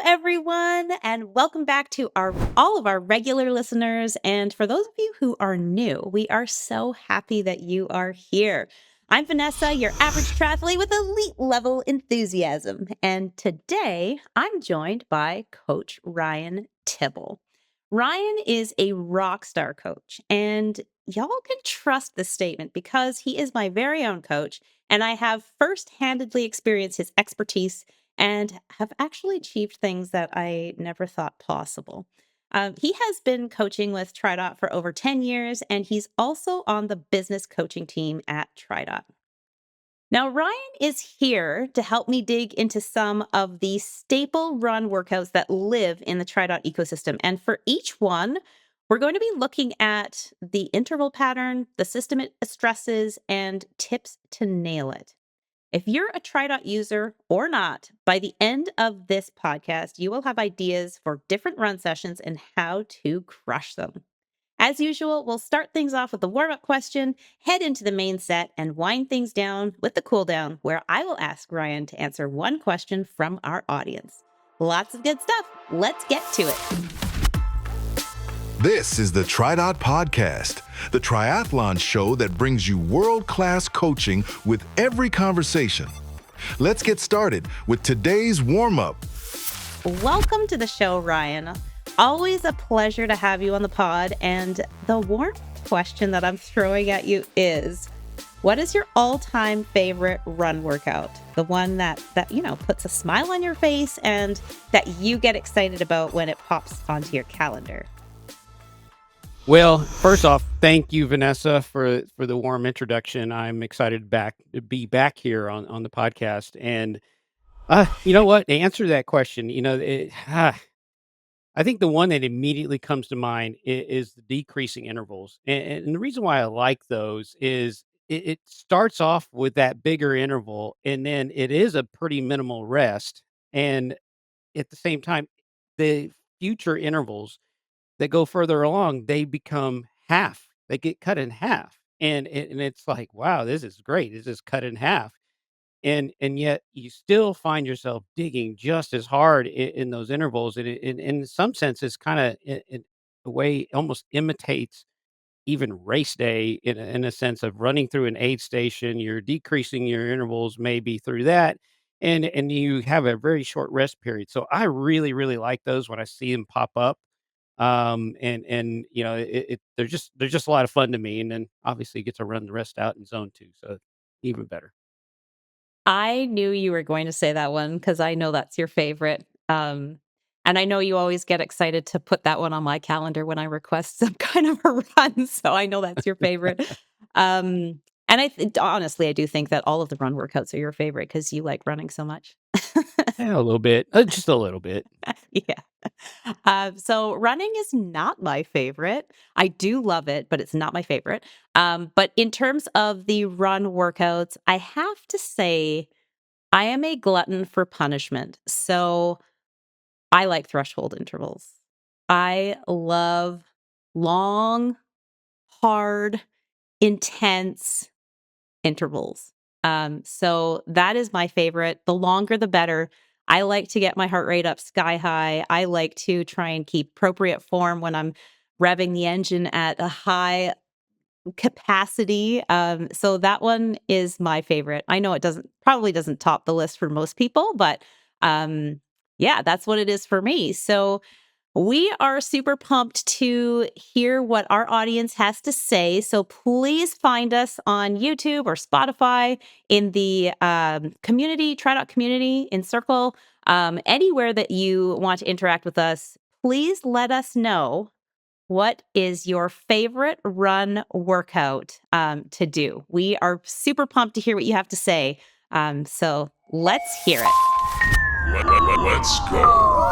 everyone, and welcome back to all of our regular listeners. And for those of you who are new, we are so happy that you are here. I'm Vanessa, your average triathlete with elite level enthusiasm. And today I'm joined by Coach Ryan Tibball. Ryan is a rock star coach, and y'all can trust this statement because he is my very own coach, and I have first-handedly experienced his expertise and have actually achieved things that I never thought possible. He has been coaching with TriDot for over 10 years, and he's also on the business coaching team at TriDot. Now, Ryan is here to help me dig into some of the staple run workouts that live in the TriDot ecosystem. And for each one, we're going to be looking at the interval pattern, the system it stresses, and tips to nail it. If you're a TriDot user or not, by the end of this podcast, you will have ideas for different run sessions and how to crush them. As usual, we'll start things off with a warm-up question, head into the main set, and wind things down with the cool down, where I will ask Ryan to answer one question from our audience. Lots of good stuff. Let's get to it. This is the TriDot Podcast, the triathlon show that brings you world-class coaching with every conversation. Let's get started with today's warm-up. Welcome to the show, Ryan. Always a pleasure to have you on the pod. And the warm question that I'm throwing at you is, what is your all-time favorite run workout? The one that puts a smile on your face and that you get excited about when it pops onto your calendar? Well, first off, thank you, Vanessa, for the warm introduction. I'm excited to be back here on the podcast. And you know what? To answer that question, I think the one that immediately comes to mind is the decreasing intervals. And the reason why I like those is it starts off with that bigger interval, and then it is a pretty minimal rest. And at the same time, the future intervals that go further along, they become half. They get cut in half, and it's like, wow, this is great. This is cut in half, and yet you still find yourself digging just as hard in those intervals. And in some senses, kind of in a way, almost imitates even race day in a sense of running through an aid station. You're decreasing your intervals maybe through that. And you have a very short rest period. So I really, really like those when I see them pop up. And they're just a lot of fun to me, and then obviously get to run the rest out in zone 2, so even better. I knew you were going to say that one because I know that's your favorite. And I know you always get excited to put that one on my calendar when I request some kind of a run. So I know that's your favorite. And honestly, I do think that all of the run workouts are your favorite because you like running so much. Yeah, a little bit, just a little bit. Yeah. So running is not my favorite. I do love it, but it's not my favorite. But in terms of the run workouts, I have to say I am a glutton for punishment. So I like threshold intervals. I love long, hard, intense intervals. So that is my favorite. The longer, the better. I like to get my heart rate up sky high. I like to try and keep appropriate form when I'm revving the engine at a high capacity. So that one is my favorite. I know it probably doesn't top the list for most people, but yeah, that's what it is for me. So we are super pumped to hear what our audience has to say. So please find us on YouTube or Spotify in the community, TriDot community, in Circle, anywhere that you want to interact with us. Please let us know what is your favorite run workout to do. We are super pumped to hear what you have to say. So let's hear it. Let's go.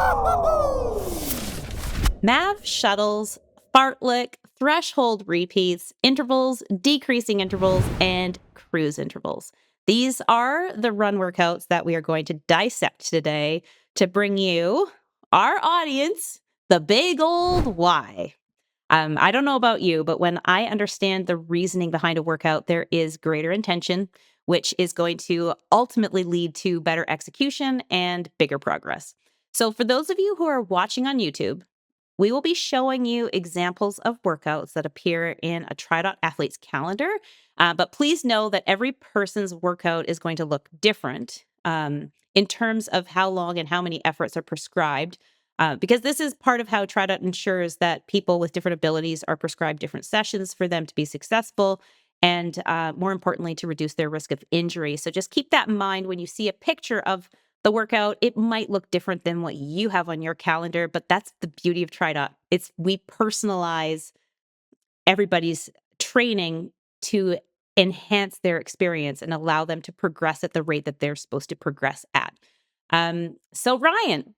Mav Shuttles, Fartlek, threshold repeats, intervals, decreasing intervals, and cruise intervals. These are the run workouts that we are going to dissect today to bring you, our audience, the big old why. I don't know about you, but when I understand the reasoning behind a workout, there is greater intention, which is going to ultimately lead to better execution and bigger progress. So, for those of you who are watching on YouTube, we will be showing you examples of workouts that appear in a TriDot athlete's calendar. But please know that every person's workout is going to look different in terms of how long and how many efforts are prescribed. Because this is part of how TriDot ensures that people with different abilities are prescribed different sessions for them to be successful and, more importantly, to reduce their risk of injury. So just keep that in mind when you see a picture of the workout. It might look different than what you have on your calendar, but that's the beauty of TriDot. It's we personalize everybody's training to enhance their experience and allow them to progress at the rate that they're supposed to progress at. So Ryan,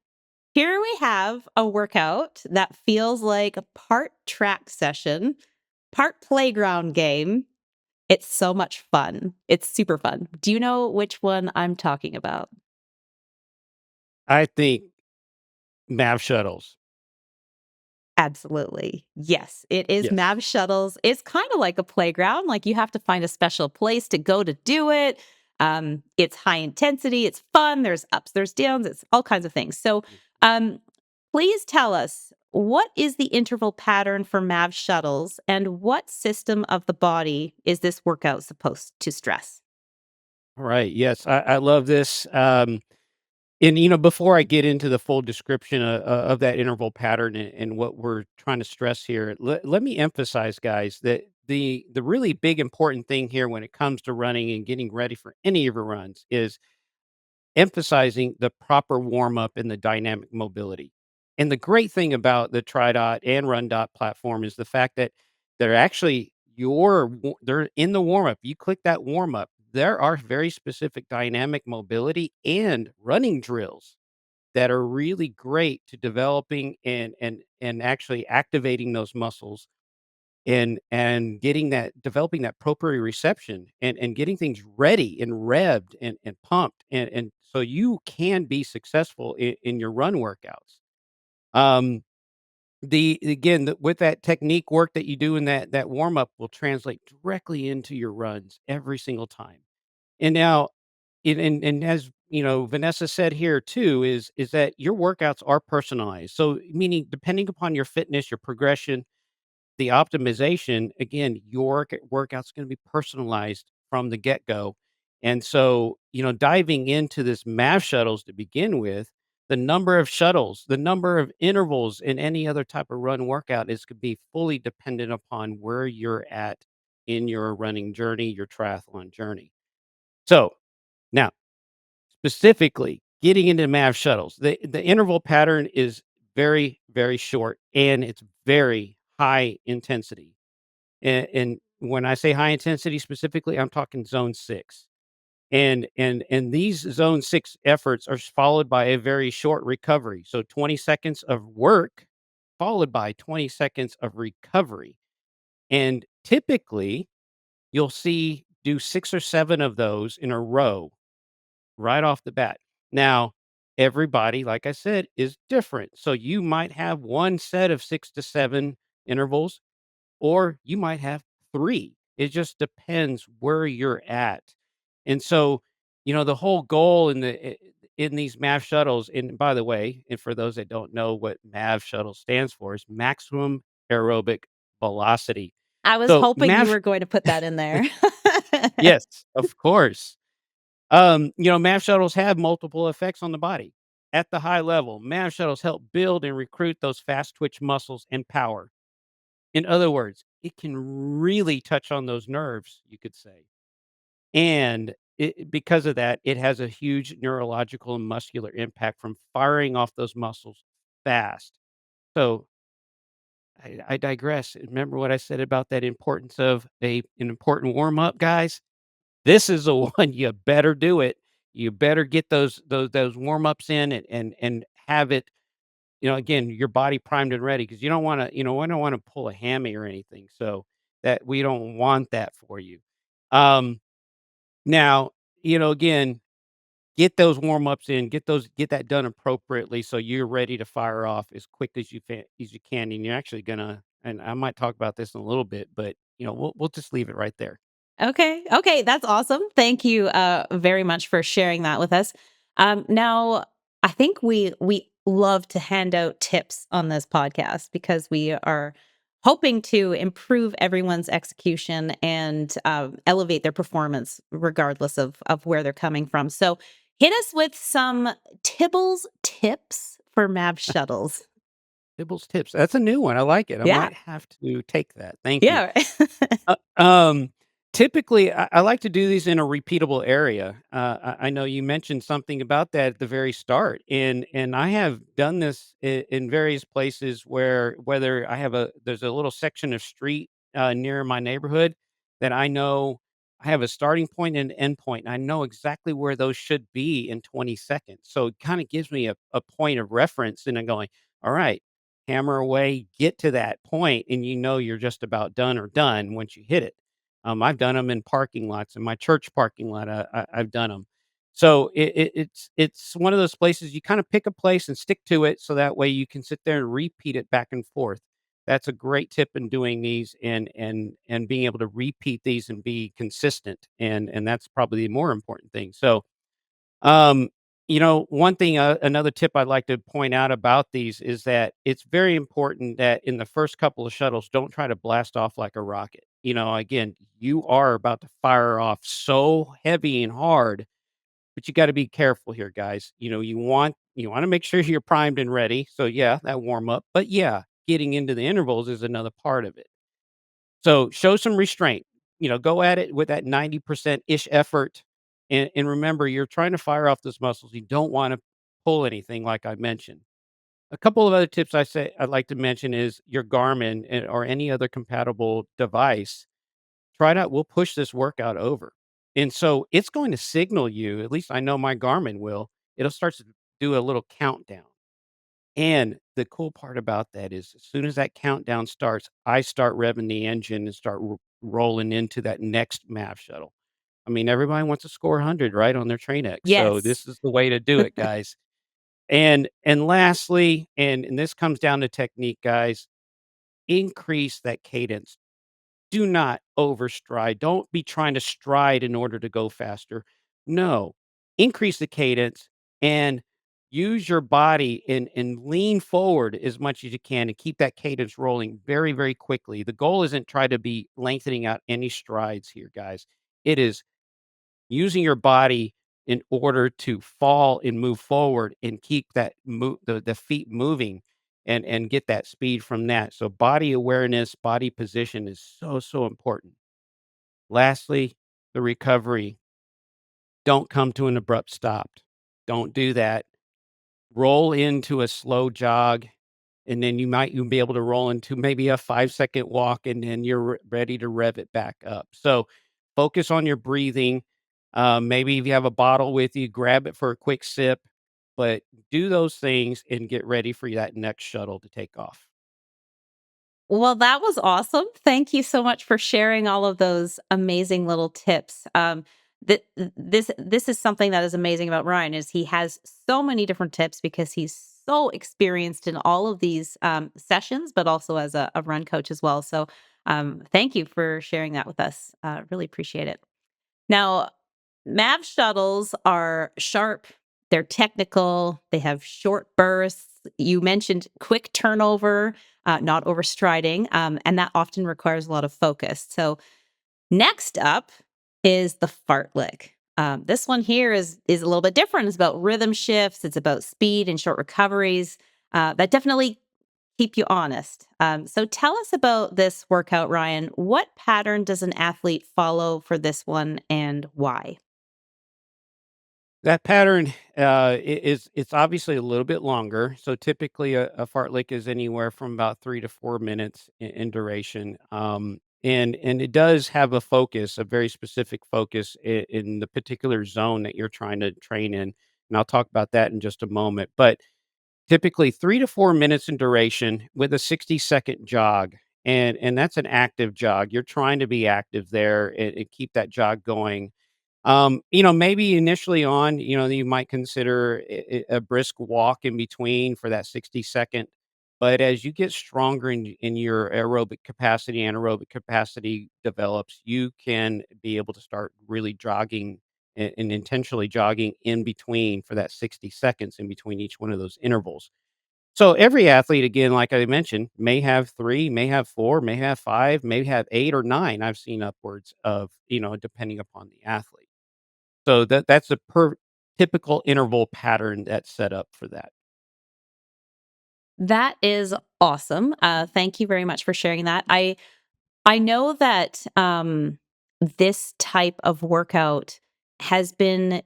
here we have a workout that feels like a part track session, part playground game. It's so much fun. It's super fun. Do you know which one I'm talking about? I think Mav Shuttles. Absolutely. Yes, it is Yes. Mav Shuttles. It's kind of like a playground, like you have to find a special place to go to do it. It's high intensity, it's fun, there's ups, there's downs, it's all kinds of things. So, um, please tell us, what is the interval pattern for Mav Shuttles and what system of the body is this workout supposed to stress? Right. Yes. I love this. And before I get into the full description of that interval pattern and what we're trying to stress here, let me emphasize, guys, that the really big important thing here when it comes to running and getting ready for any of your runs is emphasizing the proper warm up and the dynamic mobility. And the great thing about the TriDot and RunDot platform is the fact that they're actually they're in the warm up. You click that warm up, there are very specific dynamic mobility and running drills that are really great to developing and actually activating those muscles and getting that developing that proprioception and getting things ready and revved and pumped and so you can be successful in your run workouts. With that technique work that you do in that warm up will translate directly into your runs every single time. And now, and as Vanessa said here too, is that your workouts are personalized. So meaning depending upon your fitness, your progression, the optimization, again, your workout's gonna be personalized from the get-go. And so, diving into this math shuttles to begin with, the number of shuttles, the number of intervals in any other type of run workout is could be fully dependent upon where you're at in your running journey, your triathlon journey. So, now, specifically, getting into math shuttles, the interval pattern is very, very short, and it's very high intensity. And when I say high intensity specifically, I'm talking zone 6. And these zone 6 efforts are followed by a very short recovery. So 20 seconds of work followed by 20 seconds of recovery. And typically, you'll see do 6 or 7 of those in a row right off the bat. Now, everybody, like I said, is different. So you might have one set of 6 to 7 intervals or you might have 3. It just depends where you're at. And so, the whole goal in these MAV shuttles, and by the way, and for those that don't know what MAV shuttle stands for, is maximum aerobic velocity. I was So hoping you MAV were going to put that in there. yes, of course. MAV shuttles have multiple effects on the body. At the high level, MAV shuttles help build and recruit those fast twitch muscles and power. In other words, it can really touch on those nerves, you could say. And because of that, it has a huge neurological and muscular impact from firing off those muscles fast. So I digress. Remember what I said about that importance of an important warm up, guys? This is the one you better do it. You better get those warm ups in and have it again, your body primed and ready because you don't wanna we don't wanna pull a hammy or anything, so that we don't want that for you. Um, Now, again, get those warm-ups in, get that done appropriately so you're ready to fire off as quick as you can, and you're actually gonna and I might talk about this in a little bit, but, we'll just leave it right there. Okay. Okay. That's awesome. Thank you very much for sharing that with us. Now, I think we love to hand out tips on this podcast because we are hoping to improve everyone's execution and elevate their performance regardless of where they're coming from. So hit us with some Tibball's tips for Mav Shuttles. Tibball's tips. That's a new one. I like it. I Yeah. might have to take that. Thank you. Yeah. Uh, um, Typically, I like to do these in a repeatable area. I know you mentioned something about that at the very start, and I have done this in various places where whether I have there's a little section of street near my neighborhood that I know I have a starting point and an end point, and I know exactly where those should be in 20 seconds. So it kind of gives me a point of reference, and I'm going, all right, hammer away, get to that point, and you know you're just about done or done once you hit it. I've done them in parking lots, in my church parking lot, I've done them. So it's one of those places you kinda pick a place and stick to it so that way you can sit there and repeat it back and forth. That's a great tip in doing these and being able to repeat these and be consistent, and that's probably the more important thing. So, um, one thing, another tip I'd like to point out about these is that it's very important that in the first couple of shuttles, don't try to blast off like a rocket. Again, you are about to fire off so heavy and hard, but you got to be careful here, guys. You want to make sure you're primed and ready. So yeah, that warm up, but yeah, getting into the intervals is another part of it. So show some restraint. Go at it with that 90% ish effort. And remember, you're trying to fire off those muscles. You don't want to pull anything, like I mentioned. A couple of other tips I'd like to mention is your Garmin or any other compatible device. TriDot will push this workout over. And so it's going to signal you, at least I know my Garmin will, it'll start to do a little countdown. And the cool part about that is as soon as that countdown starts, I start revving the engine and start rolling into that next Mav shuttle. I mean, everybody wants to score 100, right, on their train X. So Yes. this is the way to do it, guys. And lastly, and this comes down to technique, guys, increase that cadence. Do not overstride. Don't be trying to stride in order to go faster. No, increase the cadence and use your body and lean forward as much as you can and keep that cadence rolling very, very quickly. The goal isn't try to be lengthening out any strides here, guys. It is using your body in order to fall and move forward and keep that the feet moving and get that speed from that. So body awareness, body position is so, so important. Lastly, the recovery. Don't come to an abrupt stop. Don't do that. Roll into a slow jog, and then you'll be able to roll into maybe a 5-second walk, and then you're ready to rev it back up. So focus on your breathing. Maybe if you have a bottle with you, grab it for a quick sip, but do those things and get ready for that next shuttle to take off. Well, that was awesome. Thank you so much for sharing all of those amazing little tips. This is something that is amazing about Ryan is he has so many different tips because he's so experienced in all of these sessions, but also as a run coach as well. So, thank you for sharing that with us. Really appreciate it. Now, Mav shuttles are sharp, they're technical, they have short bursts. You mentioned quick turnover, not overstriding, and that often requires a lot of focus. So, next up is the fartlek. This one here is a little bit different. It's about rhythm shifts. It's about speed and short recoveries. That definitely keep you honest. So tell us about this workout, Ryan. What pattern does an athlete follow for this one, and why? That pattern, it's obviously a little bit longer. So typically a fartlek is anywhere from about 3 to 4 minutes in duration. And it does have a focus, a very specific focus in the particular zone that you're trying to train in. And I'll talk about that in just a moment. But typically 3 to 4 minutes in duration with a 60-second jog. And that's an active jog. You're trying to be active there and keep that jog going. Maybe initially on, you might consider a brisk walk in between for that 60-second. But as you get stronger in your aerobic capacity, anaerobic capacity develops, you can be able to start really jogging and intentionally jogging in between for that 60 seconds in between each one of those intervals. So every athlete, again, like I mentioned, may have 3, may have 4, may have 5, may have 8 or 9. I've seen upwards of, depending upon the athlete. So that's a typical interval pattern that's set up for that. That is awesome. Thank you very much for sharing that. I know that this type of workout has been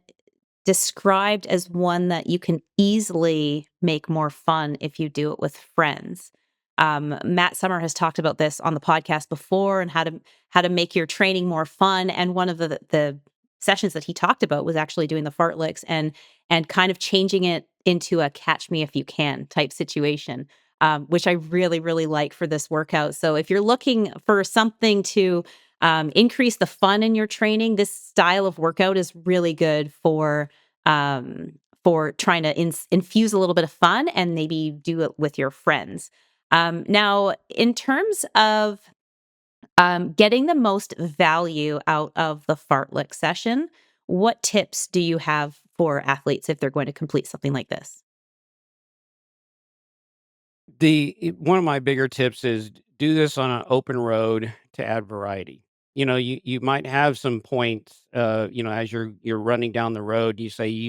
described as one that you can easily make more fun if you do it with friends. Matt Summer has talked about this on the podcast before and how to make your training more fun. And one of the sessions that he talked about was actually doing the fartleks and kind of changing it into a catch me if you can type situation. Which I really, really like for this workout. So if you're looking for something to increase the fun in your training, this style of workout is really good for trying to infuse a little bit of fun and maybe do it with your friends. Now, in terms of getting the most value out of the fartlek session, what tips do you have for athletes if they're going to complete something like this? One of my bigger tips is do this on an open road to add variety. You might have some points, as you're running down the road, you say,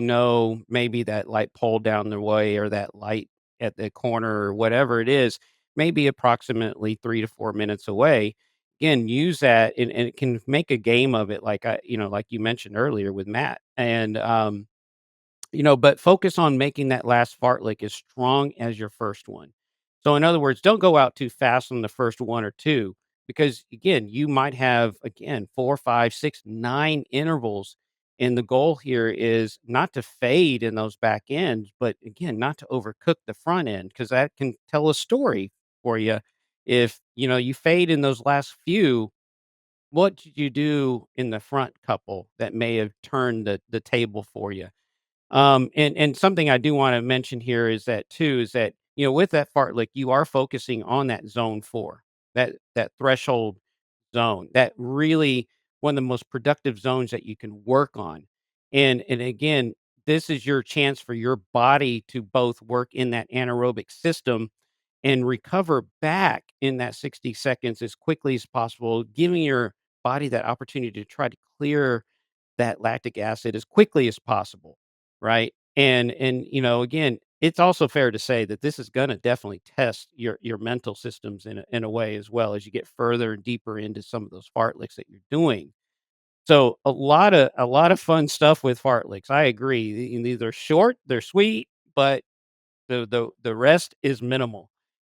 maybe that light pole down the way or that light at the corner or whatever it is, maybe approximately 3 to 4 minutes away. Again, use that and it can make a game of it, like you mentioned earlier with Matt. And but focus on making that last fartlek as strong as your first one. So in other words, don't go out too fast on the first one or two, because again, you might have again 4, 5, 6, 9 intervals. And the goal here is not to fade in those back ends, but again, not to overcook the front end, because that can tell a story for you. If you fade in those last few, what did you do in the front couple that may have turned the table for you? And something I do wanna mention here is that too, is that, with that fartlek, you are focusing on that zone 4, that threshold zone, that really one of the most productive zones that you can work on. And again, this is your chance for your body to both work in that anaerobic system and recover back in that 60 seconds as quickly as possible, giving your body that opportunity to try to clear that lactic acid as quickly as possible, right? And again, it's also fair to say that this is gonna definitely test your mental systems in a way as well as you get further and deeper into some of those fartleks that you're doing. So a lot of fun stuff with fartleks. I agree. These are short, they're sweet, but the rest is minimal.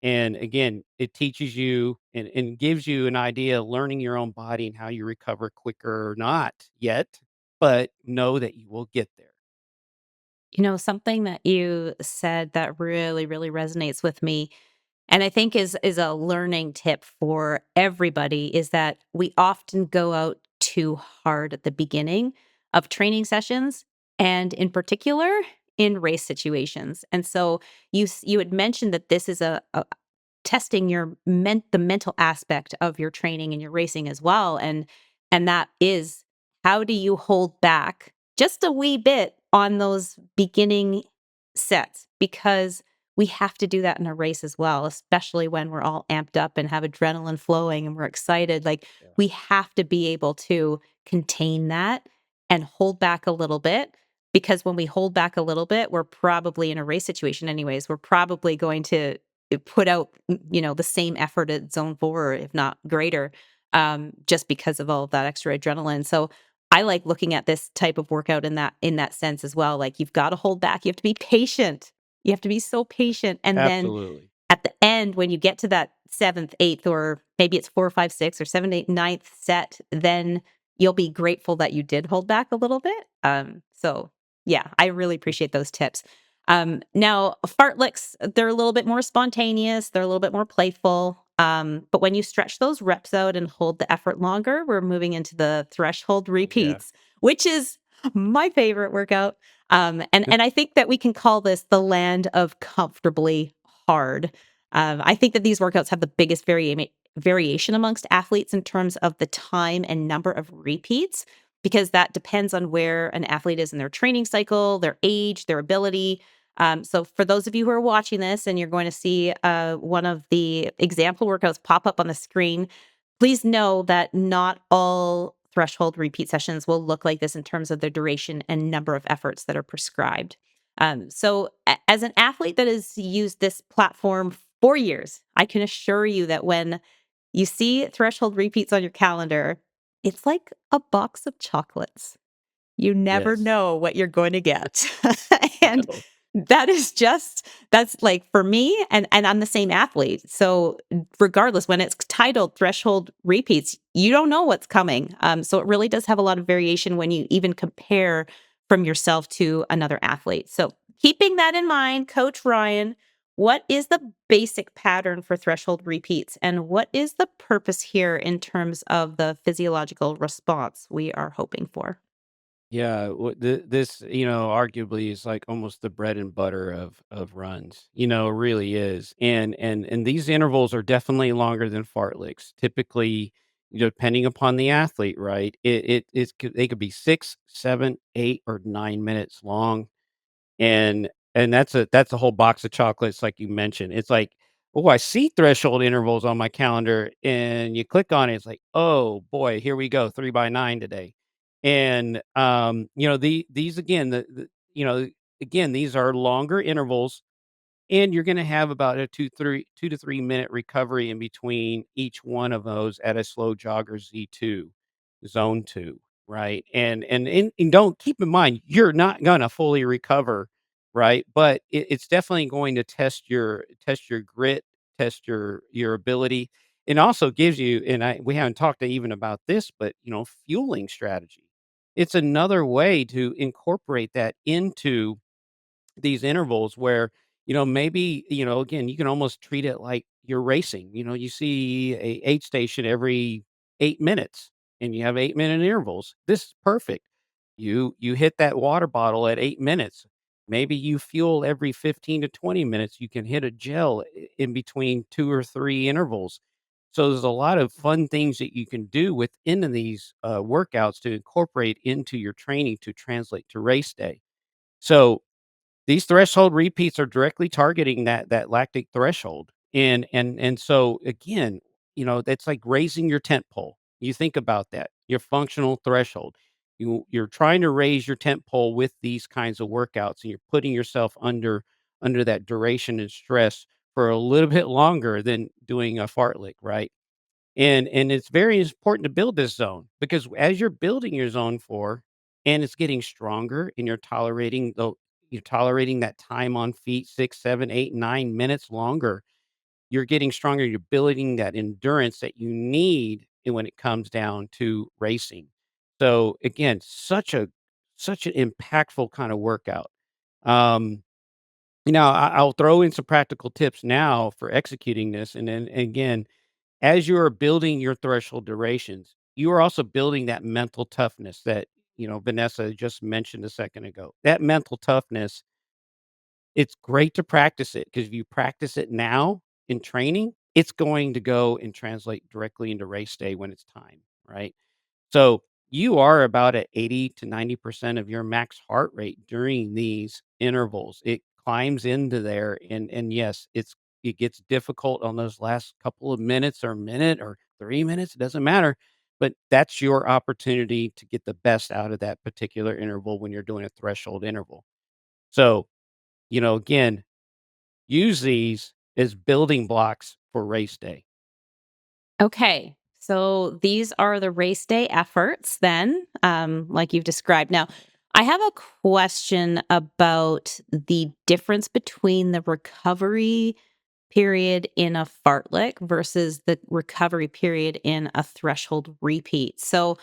And again, it teaches you and gives you an idea of learning your own body and how you recover quicker or not yet, but know that you will get there. Something that you said that really, really resonates with me, and I think is a learning tip for everybody, is that we often go out too hard at the beginning of training sessions, and in particular in race situations. And so you had mentioned that this is a testing the mental aspect of your training and your racing as well, and that is, how do you hold back just a wee bit on those beginning sets, because we have to do that in a race as well, especially when we're all amped up and have adrenaline flowing and we're excited. Like, Yeah. we have to be able to contain that and hold back a little bit, because when we hold back a little bit, we're probably in a race situation anyways. We're probably going to put out, the same effort at zone 4, if not greater, just because of all of that extra adrenaline. So I like looking at this type of workout in that sense as well. Like, you've got to hold back. You have to be patient. You have to be so patient. And then Absolutely. at the end, when you get to that seventh, eighth, or maybe it's 4, 5, 6, or 7, 8, ninth set, then you'll be grateful that you did hold back a little bit. So yeah, I really appreciate those tips. Now, fartleks, they're a little bit more spontaneous. They're a little bit more playful. But when you stretch those reps out and hold the effort longer, we're moving into the threshold Oh, yeah. repeats, which is my favorite workout. And I think that we can call this the land of comfortably hard. I think that these workouts have the biggest variation amongst athletes in terms of the time and number of repeats, because that depends on where an athlete is in their training cycle, their age, their ability. So for those of you who are watching this and you're going to see one of the example workouts pop up on the screen, please know that not all threshold repeat sessions will look like this in terms of their duration and number of efforts that are prescribed. As an athlete that has used this platform for years, I can assure you that when you see threshold repeats on your calendar, it's like a box of chocolates. You never Yes. know what you're going to get. And No. that's like for me, and I'm the same athlete. So regardless, when it's titled threshold repeats, you don't know what's coming. So it really does have a lot of variation when you even compare from yourself to another athlete. So keeping that in mind, Coach Ryan, what is the basic pattern for threshold repeats, and what is the purpose here in terms of the physiological response we are hoping for? Yeah, this, arguably is like almost the bread and butter of runs. It really is. And these intervals are definitely longer than fartleks. Typically, depending upon the athlete, right? They could be 6, 7, 8, or 9 minutes long. And that's a whole box of chocolates like you mentioned. It's like, "Oh, I see threshold intervals on my calendar," and you click on it, it's like, "Oh, boy, here we go, 3 by 9 today." And, these again, again, these are longer intervals, and you're gonna have about a 2 to 3 minute recovery in between each one of those at a slow jogger Z2, zone 2, right? And don't keep in mind, you're not gonna fully recover, right? But it's definitely going to test your grit, test your ability, and also gives you, and we haven't talked even about this, but, fueling strategy. It's another way to incorporate that into these intervals where, maybe, again, you can almost treat it like you're racing. You see a aid station every 8 minutes and you have 8 minute intervals. This is perfect. You hit that water bottle at 8 minutes. Maybe you fuel every 15 to 20 minutes. You can hit a gel in between 2 or 3 intervals. So there's a lot of fun things that you can do within these workouts to incorporate into your training to translate to race day. So these threshold repeats are directly targeting that lactic threshold. And so again, that's like raising your tent pole. You think about that, your functional threshold. You're trying to raise your tent pole with these kinds of workouts, and you're putting yourself under that duration and stress for a little bit longer than doing a fartlek, right? And it's very important to build this zone because as you're building your zone 4 and it's getting stronger and you're tolerating that time on feet 6, 7, 8, 9 minutes longer. You're getting stronger. You're building that endurance that you need when it comes down to racing. So again, such an impactful kind of workout. Um, I'll throw in some practical tips now for executing this, and then again, as you are building your threshold durations, you are also building that mental toughness that, Vanessa just mentioned a second ago. That mental toughness, it's great to practice it because if you practice it now in training, it's going to go and translate directly into race day when it's time, right? So you are about at 80 to 90% of your max heart rate during these intervals. It climbs into there and yes, it gets difficult on those last couple of minutes or minute or 3 minutes, it doesn't matter. But that's your opportunity to get the best out of that particular interval when you're doing a threshold interval. So, again, use these as building blocks for race day. Okay. So these are the race day efforts then, like you've described. Now, I have a question about the difference between the recovery period in a fartlek versus the recovery period in a threshold repeat. So,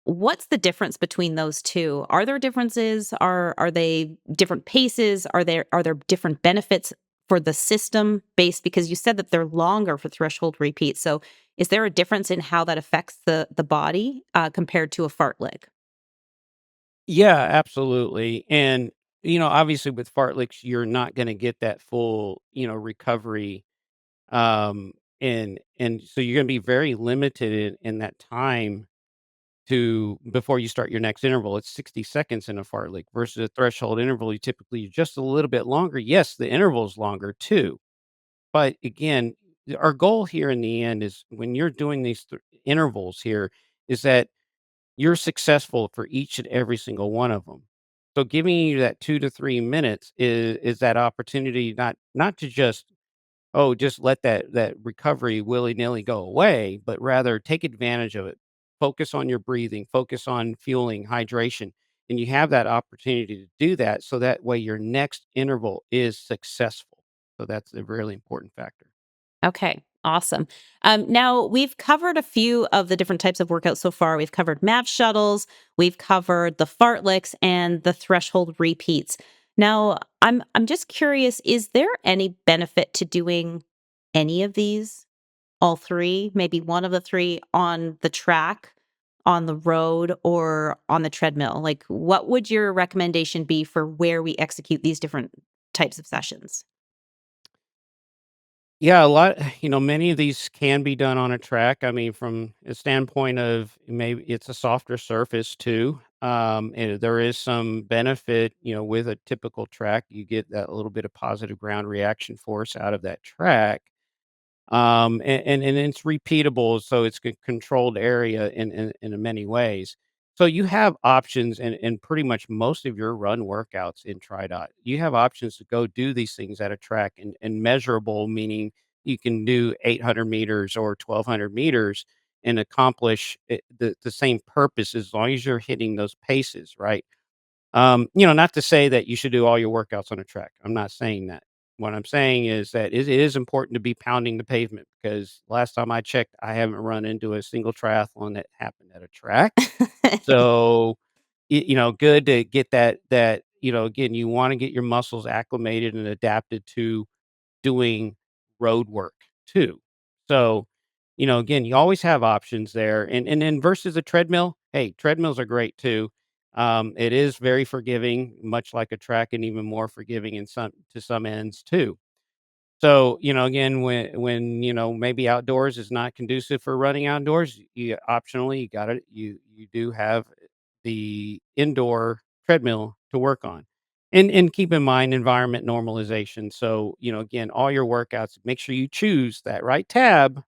what's the difference between those 2? Are there differences? Are they different paces? Are there different benefits for the system based, because you said that they're longer for threshold repeats. So is there a difference in how that affects the body, compared to a fartlek? Yeah, absolutely. And, obviously with fartleks, you're not going to get that full, recovery. Um, and so you're going to be very limited in that time to before you start your next interval. It's 60 seconds in a fartlek versus a threshold interval. You typically just a little bit longer. Yes, the interval's longer too. But again, our goal here in the end is when you're doing these intervals here is that you're successful for each and every single one of them. So giving you that 2 to 3 minutes is that opportunity not to just just let that recovery willy-nilly go away, but rather take advantage of it. Focus on your breathing, focus on fueling, hydration, and you have that opportunity to do that so that way your next interval is successful. So that's a really important factor. Okay, awesome. Now, we've covered a few of the different types of workouts so far. We've covered Mav Shuttles, we've covered the Fartleks, and the threshold repeats. Now, I'm just curious, is there any benefit to doing any of these? All three, maybe one of the three on the track, on the road, or on the treadmill? Like, what would your recommendation be for where we execute these different types of sessions? Yeah, a lot many of these can be done on a track. I mean, from a standpoint of maybe it's a softer surface too. And there is some benefit, with a typical track. You get that little bit of positive ground reaction force out of that track. And it's repeatable, so it's a controlled area in many ways. So you have options in pretty much most of your run workouts in TriDot. You have options to go do these things at a track and measurable, meaning you can do 800 meters or 1200 meters and accomplish the same purpose as long as you're hitting those paces, right? Not to say that you should do all your workouts on a track. I'm not saying that. What I'm saying is that it is important to be pounding the pavement because last time I checked, I haven't run into a single triathlon that happened at a track. So, good to get again, you want to get your muscles acclimated and adapted to doing road work too. So, again, you always have options there. And then versus a treadmill, hey, treadmills are great too. It is very forgiving, much like a track, and even more forgiving in some ends too. So, again, when maybe outdoors is not conducive for running outdoors, you optionally you got it. You do have the indoor treadmill to work on. And keep in mind environment normalization. So, again, all your workouts, make sure you choose that right tab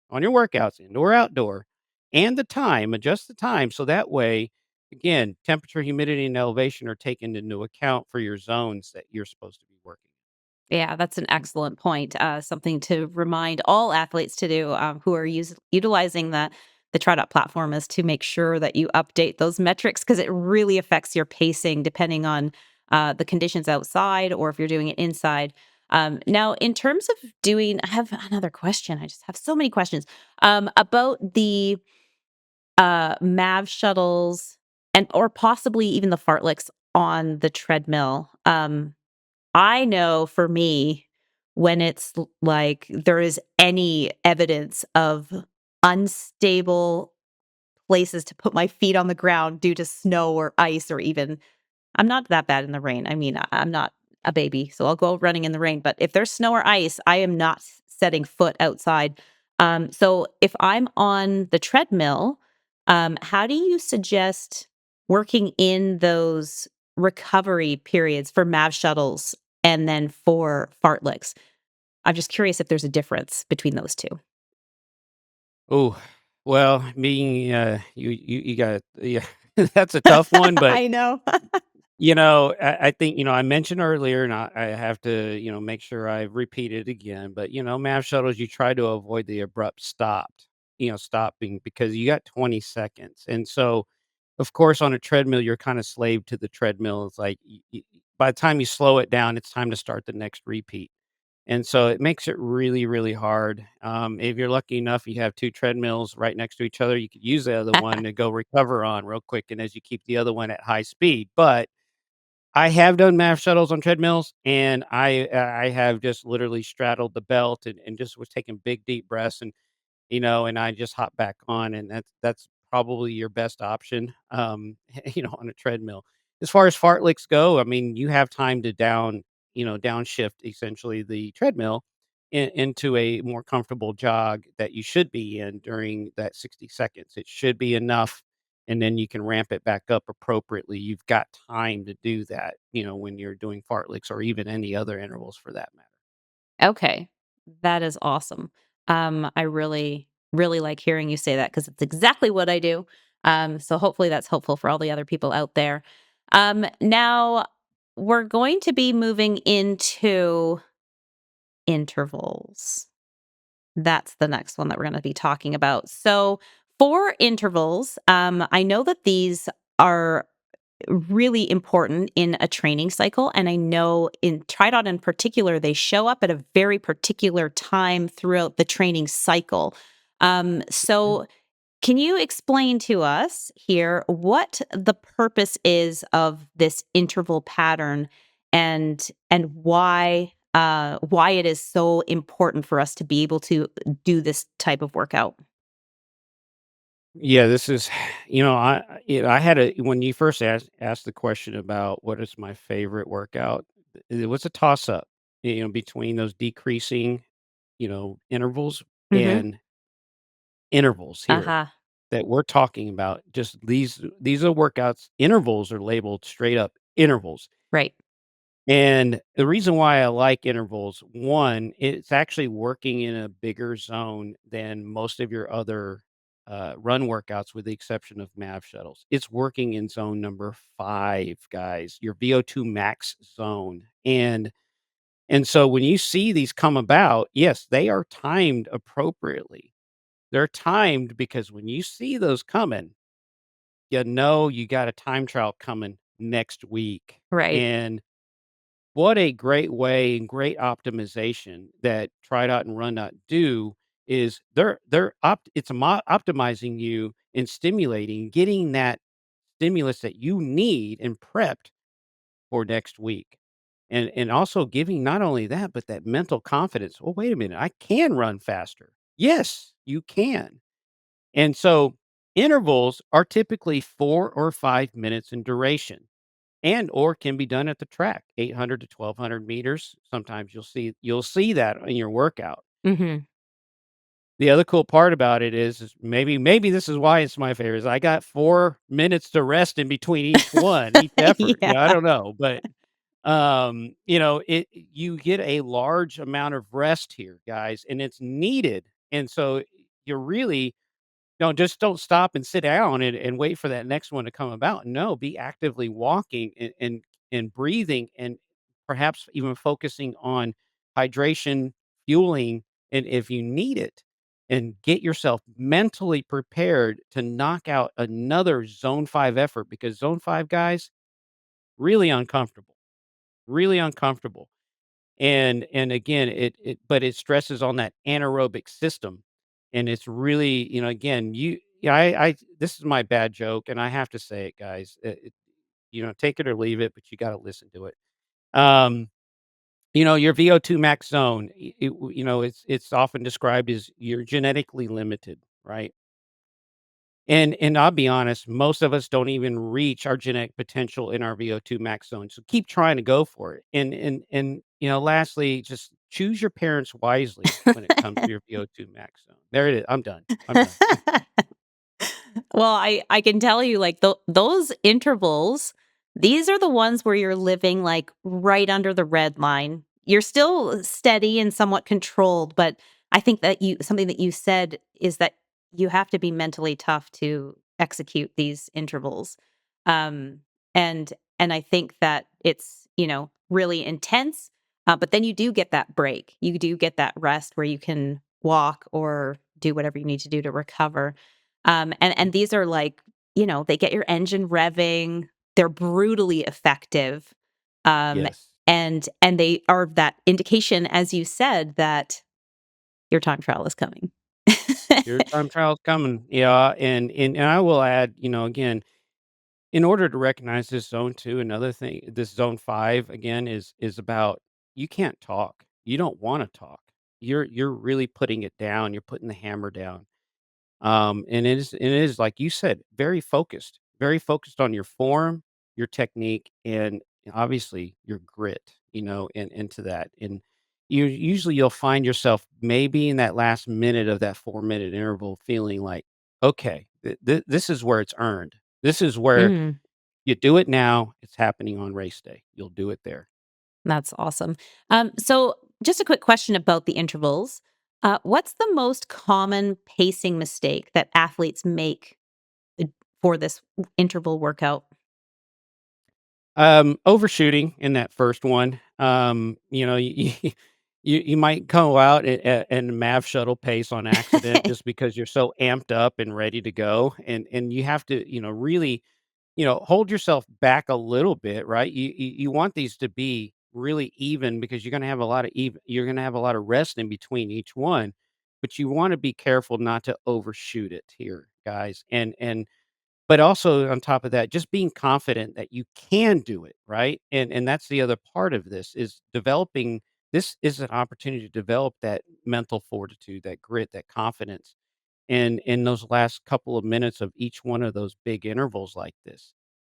on your workouts, indoor, outdoor, and the time, adjust the time. So that way, again, temperature, humidity, and elevation are taken into account for your zones that you're supposed to be working. Yeah, that's an excellent point. Something to remind all athletes to do who are utilizing the TriDot platform is to make sure that you update those metrics because it really affects your pacing depending on the conditions outside or if you're doing it inside. Now, in terms of doing, I have another question. I just have so many questions about the Mav shuttles and or possibly even the fartleks on the treadmill. I know for me, when it's like there is any evidence of unstable places to put my feet on the ground due to snow or ice or even I'm not that bad in the rain. I mean, I'm not a baby, so I'll go running in the rain, but if there's snow or ice, I am not setting foot outside. So if I'm on the treadmill, how do you suggest working in those recovery periods for Mav shuttles and then for fartleks? I'm just curious if there's a difference between those 2. Oh, well, being you got yeah, that's a tough one, but I know. I think, I mentioned earlier, and I have to, make sure I repeat it again. But, MAV shuttles, you try to avoid the abrupt stopping because you got 20 seconds. And so, of course, on a treadmill, you're kind of slave to the treadmill. It's like by the time you slow it down, it's time to start the next repeat. And so it makes it really, really hard. If you're lucky enough, you have two treadmills right next to each other. You could use the other one to go recover on real quick, and as you keep the other one at high speed. But I have done math shuttles on treadmills, and I have just literally straddled the belt and just was taking big deep breaths and I just hop back on, and that's probably your best option, on a treadmill. As far as fartleks go, I mean, you have time to downshift essentially the treadmill into a more comfortable jog that you should be in during that 60 seconds. It should be enough and then you can ramp it back up appropriately. You've got time to do that, when you're doing fartleks or even any other intervals for that matter. Okay. That is awesome. I really, really like hearing you say that because it's exactly what I do. So hopefully that's helpful for all the other people out there. Now we're going to be moving into intervals. That's the next one that we're going to be talking about. So for intervals, I know that these are really important in a training cycle. And I know in TriDot in particular, they show up at a very particular time throughout the training cycle. So can you explain to us here what the purpose is of this interval pattern and why it is so important for us to be able to do this type of workout? Yeah, this is, I had a when you first asked the question about what is my favorite workout, it was a toss up, between those decreasing, intervals Mm-hmm. and intervals here Uh-huh. that we're talking about. Just these are workouts. Intervals are labeled straight up intervals. Right. And the reason why I like intervals, one, it's actually working in a bigger zone than most of your other run workouts, with the exception of Mav Shuttles. It's working in zone number 5, guys, your VO2 max zone. And so when you see these come about, yes, they are timed appropriately. They're timed because when you see those coming, you got a time trial coming next week. Right. And what a great way and great optimization that TriDot and RunDot do is optimizing you and stimulating, getting that stimulus that you need and prepped for next week. And also giving not only that, but that mental confidence. Oh, wait a minute, I can run faster. Yes, you can. And so intervals are typically 4 or 5 minutes in duration, and or can be done at the track, 800 to 1,200 meters. Sometimes you'll see that in your workout. Mm-hmm. The other cool part about it is maybe this is why it's my favorite, is I got 4 minutes to rest in between each effort. Yeah. I don't know, but, you get a large amount of rest here, guys, and it's needed. And so you're really don't stop and sit down and wait for that next one to come about. No, be actively walking and breathing, and perhaps even focusing on hydration, fueling, and if you need it, and get yourself mentally prepared to knock out another zone 5 effort, because zone 5, guys, really uncomfortable, really uncomfortable. And again, it stresses on that anaerobic system, and it's really, again, I this is my bad joke, and I have to say it, guys. Take it or leave it, but you got to listen to it. Um, your VO2 max zone, it's often described as you're genetically limited, right? And I'll be honest, most of us don't even reach our genetic potential in our VO2 max zone. So keep trying to go for it. And lastly, just choose your parents wisely when it comes to your VO2 max zone. There it is. I'm done. I'm done. Well, I can tell you like those intervals, these are the ones where you're living like right under the red line. You're still steady and somewhat controlled, but I think that you something that you said is that you have to be mentally tough to execute these intervals. Um and and I think that it's, really intense, but then you do get that break. You do get that rest where you can walk or do whatever you need to do to recover. And these are like, they get your engine revving. They're brutally effective. Um, Yes. and they are that indication, as you said, that your time trial is coming. Your time trial's coming. Yeah. And I will add, again, in order to recognize this zone 2, another thing, this zone 5 again is about, you can't talk. You don't want to talk. You're really putting it down. You're putting the hammer down. And it is like you said, very focused on your form, your technique, and obviously your grit, and into that. And you'll find yourself maybe in that last minute of that 4-minute interval feeling like, okay, This is where it's earned. This is where Mm, you do it now, it's happening on race day. You'll do it there. that's awesome. So, just a quick question about the intervals. What's the most common pacing mistake that athletes make uh, for this interval workout? Overshooting in that first one. You might go out and Mav shuttle pace on accident just because you're so amped up and ready to go, and you have to, really, hold yourself back a little bit, right? You want these to be really even because you're gonna have a lot of rest in between each one, but you want to be careful not to overshoot it here, guys. But also on top of that, just being confident that you can do it, right? And that's the other part of this is developing this is an opportunity to develop that mental fortitude, that grit, that confidence in those last couple of minutes of each one of those big intervals like this.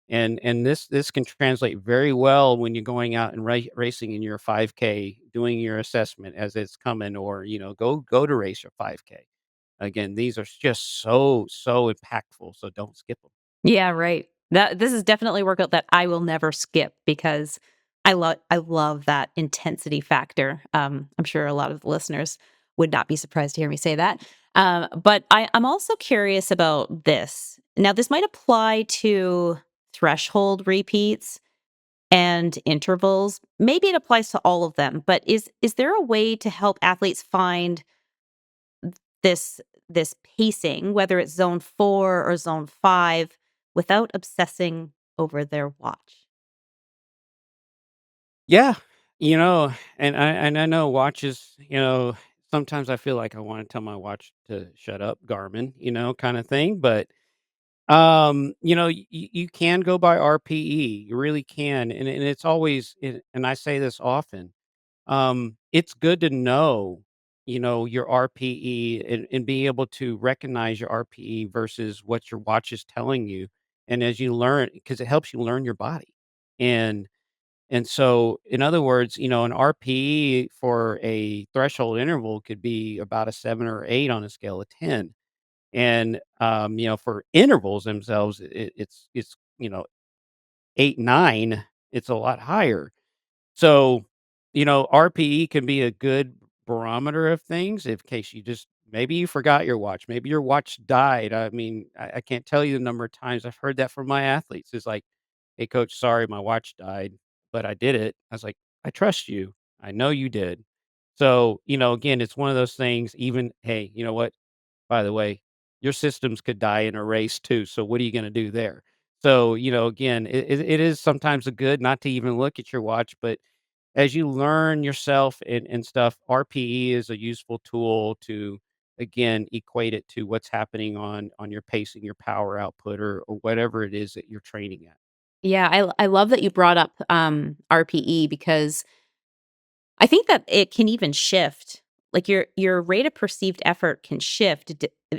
And this can translate very well when you're going out and racing in your 5K, doing your assessment as it's coming, or go to race your 5K. Again, these are just so impactful, so don't skip them. Yeah, right. This is definitely a workout that I will never skip because I love that intensity factor. I'm sure a lot of the listeners would not be surprised to hear me say that. But I'm also curious about this. Now, this might apply to threshold repeats and intervals. Maybe it applies to all of them. But is there a way to help athletes find this this pacing, whether it's zone 4 or zone 5, without obsessing over their watch? Yeah, you know, and I know watches, sometimes I feel like I wanna tell my watch to shut up, Garmin, kinda thing, but, you can go by RPE, you really can, and it's always and I say this often, it's good to know, your RPE and be able to recognize your RPE versus what your watch is telling you, and as you learn because it helps you learn your body, and so, in other words, an RPE for a threshold interval could be about a 7 or 8 on a scale of 10. And, for intervals themselves, it's 8, 9, it's a lot higher. So, RPE can be a good barometer of things if case you just maybe you forgot your watch, maybe your watch died. I mean, I can't tell you the number of times I've heard that from my athletes. It's like, "Hey, coach, sorry, my watch died, but I did it." I was like, "I trust you. I know you did." So, again, it's one of those things, even, hey, you know what? By the way, your systems could die in a race too, so what are you gonna do there? So, again, it is sometimes a good not to even look at your watch, but as you learn yourself and stuff, RPE is a useful tool to, again, equate it to what's happening on your pacing, your power output, or whatever it is that you're training at. Yeah, I love that you brought up, RPE because I think that it can even shift. Like your rate of perceived effort can shift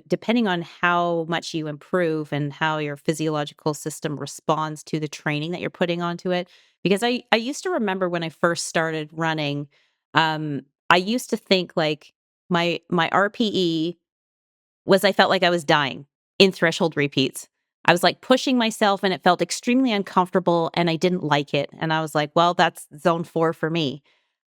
depending on how much you improve and how your physiological system responds to the training that you're putting onto it. Because I used to remember when I first started running, I used to think like my RPE was I felt like I was dying in threshold repeats. I was like pushing myself and it felt extremely uncomfortable and I didn't like it. And I was like, well, that's zone 4 for me.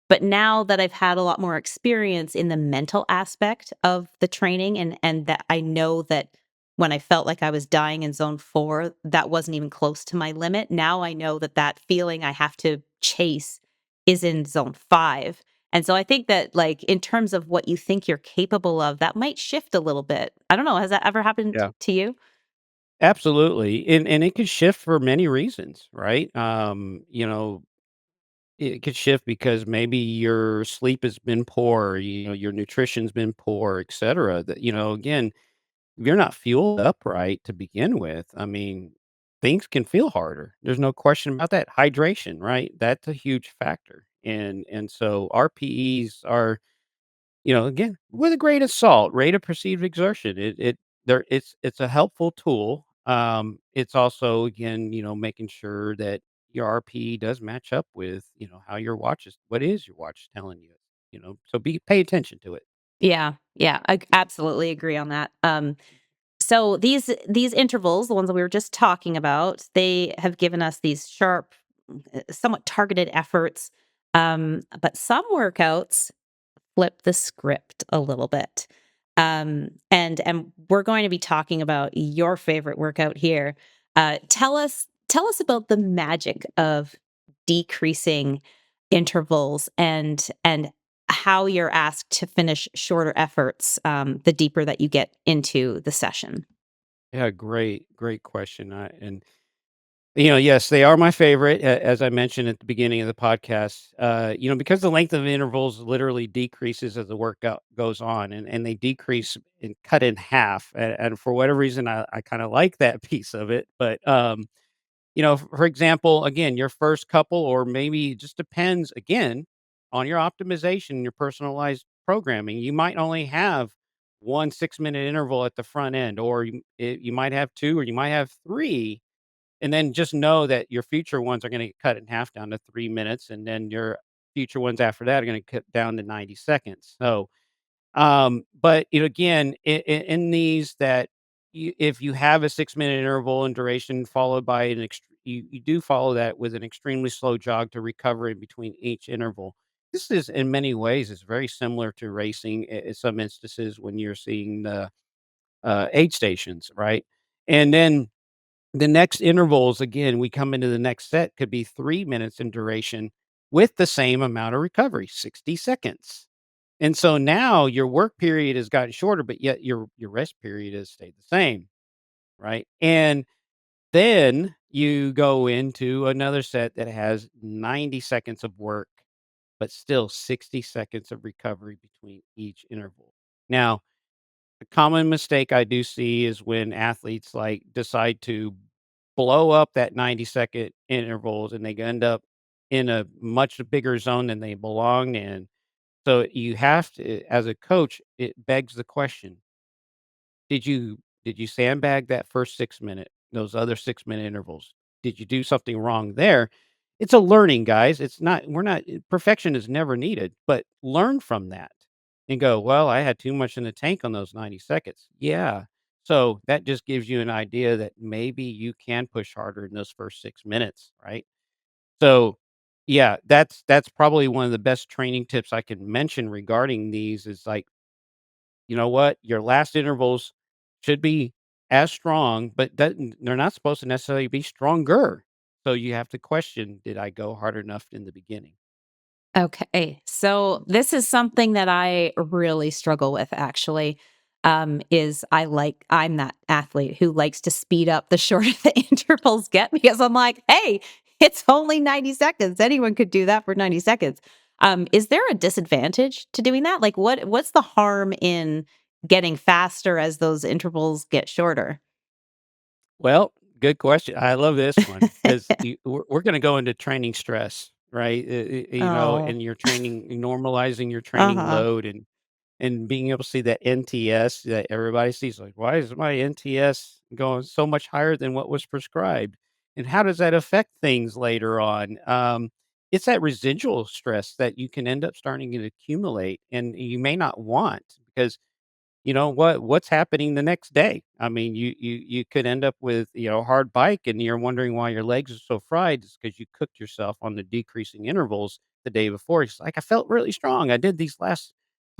But now that I've had a lot more experience in the mental aspect of the training and that I know that when I felt like I was dying in zone 4, that wasn't even close to my limit. Now I know that that feeling I have to chase is in zone 5. And so I think that like in terms of what you think you're capable of, that might shift a little bit. I don't know, has that ever happened Yeah. to you? Absolutely, and it could shift for many reasons, right? It could shift because maybe your sleep has been poor, your nutrition's been poor, etcetera. That, again, if you're not fueled up right to begin with, I mean, things can feel harder. There's no question about that. Hydration, right? That's a huge factor. And so RPEs are, again, with a grain of salt, rate of perceived exertion. It's a helpful tool. It's also, again, making sure that your RPE does match up with, how your watch is what is your watch telling you, so pay attention to it. Yeah, yeah, I absolutely agree on that. So these intervals, the ones that we were just talking about, they have given us these sharp, somewhat targeted efforts. But some workouts flip the script a little bit. And we're going to be talking about your favorite workout here. Tell us about the magic of decreasing intervals and how you're asked to finish shorter efforts the deeper that you get into the session. Yeah, great question. And yes, they are my favorite, as I mentioned at the beginning of the podcast. Because the length of intervals literally decreases as the workout goes on, and they decrease and cut in half. And for whatever reason, I kind of like that piece of it. But for example, again, your first couple, or maybe it just depends again on your optimization, your personalized programming. You might only have one 6 minute interval at the front end, or you might have two, or you might have three, and then just know that your future ones are gonna get cut in half down to 3 minutes, and then your future ones after that are gonna cut down to 90 seconds. So, but, again, in these that if you have a 6-minute interval in duration followed by you do follow that with an extremely slow jog to recover in between each interval. This is in many ways is very similar to racing in some instances when you're seeing the, aid stations, right? And then the next intervals, again, we come into the next set could be 3 minutes in duration with the same amount of recovery, 60 seconds. And so now your work period has gotten shorter, but yet your rest period has stayed the same, right? And then you go into another set that has 90 seconds of work, but still 60 seconds of recovery between each interval. Now, a common mistake I do see is when athletes like decide to blow up that 90-second intervals and they end up in a much bigger zone than they belong in. So you have to, as a coach, it begs the question: did you sandbag that first 6 minute, those other 6 minute intervals? Did you do something wrong there? It's a learning, guys. It's not. We're not. Perfection is never needed, but learn from that and go. Well, I had too much in the tank on those 90 seconds. Yeah. So that just gives you an idea that maybe you can push harder in those first 6 minutes, right? So, yeah, that's probably one of the best training tips I can mention regarding these is like, you know what? Your last intervals should be as strong, but they're not supposed to necessarily be stronger. So you have to question, did I go hard enough in the beginning? Okay. So this is something that I really struggle with actually. Is I'm that athlete who likes to speed up the shorter the intervals get because I'm like, hey, it's only 90 seconds. Anyone could do that for 90 seconds. Is there a disadvantage to doing that? Like what's the harm in getting faster as those intervals get shorter? Well, good question. I love this one because we're going to go into training stress, right? Oh, And you're normalizing your training uh-huh. load and being able to see that NTS that everybody sees, like, why is my NTS going so much higher than what was prescribed? And how does that affect things later on? It's that residual stress that you can end up starting to accumulate and you may not want because what's happening the next day. I mean, you could end up with a hard bike and you're wondering why your legs are so fried. It's because you cooked yourself on the decreasing intervals the day before. It's like, I felt really strong. I did these last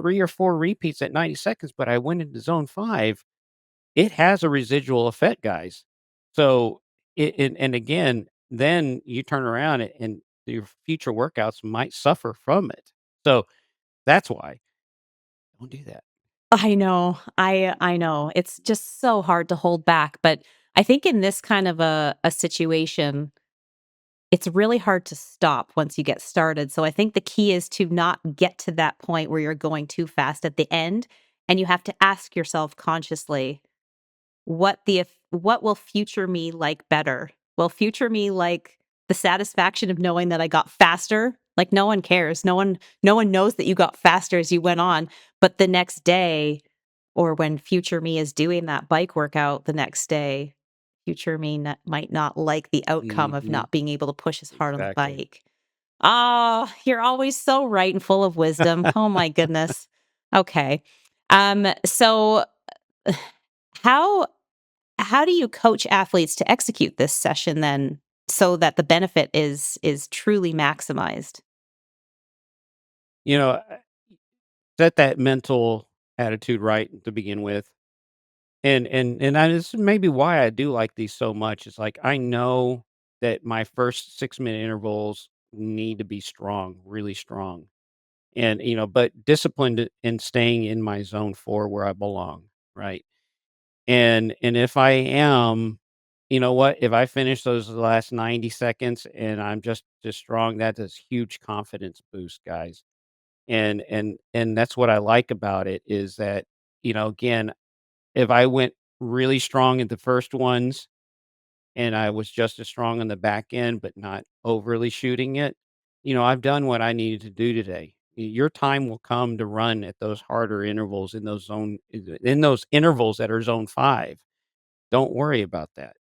3 or 4 repeats at 90 seconds, but I went into zone 5. It has a residual effect, guys. So and again, then you turn around and your future workouts might suffer from it. So that's why don't do that. I know. I know. It's just so hard to hold back, but I think in this kind of a situation, it's really hard to stop once you get started. So I think the key is to not get to that point where you're going too fast at the end, and you have to ask yourself consciously, what will future me like better? Will future me like the satisfaction of knowing that I got faster? Like no one cares. No one knows that you got faster as you went on, but the next day or when future me is doing that bike workout the next day, future me might not like the outcome of Mhm. not being able to push as hard on the Exactly. bike. Ah, you're always so right and full of wisdom. Oh my goodness. Okay. So How how do you coach athletes to execute this session then so that the benefit is truly maximized? You know, set that mental attitude right to begin with. And this is maybe why I do like these so much. It's like I know that my first 6-minute intervals need to be strong, really strong. And, but disciplined in staying in my zone 4 where I belong, right? And if I am, you know what? If I finish those last 90 seconds and I'm just as strong, that is huge confidence boost, guys. And that's what I like about it is that, again, if I went really strong in the first ones and I was just as strong on the back end, but not overly shooting it, I've done what I needed to do today. Your time will come to run at those harder intervals in those intervals that are zone 5. Don't worry about that.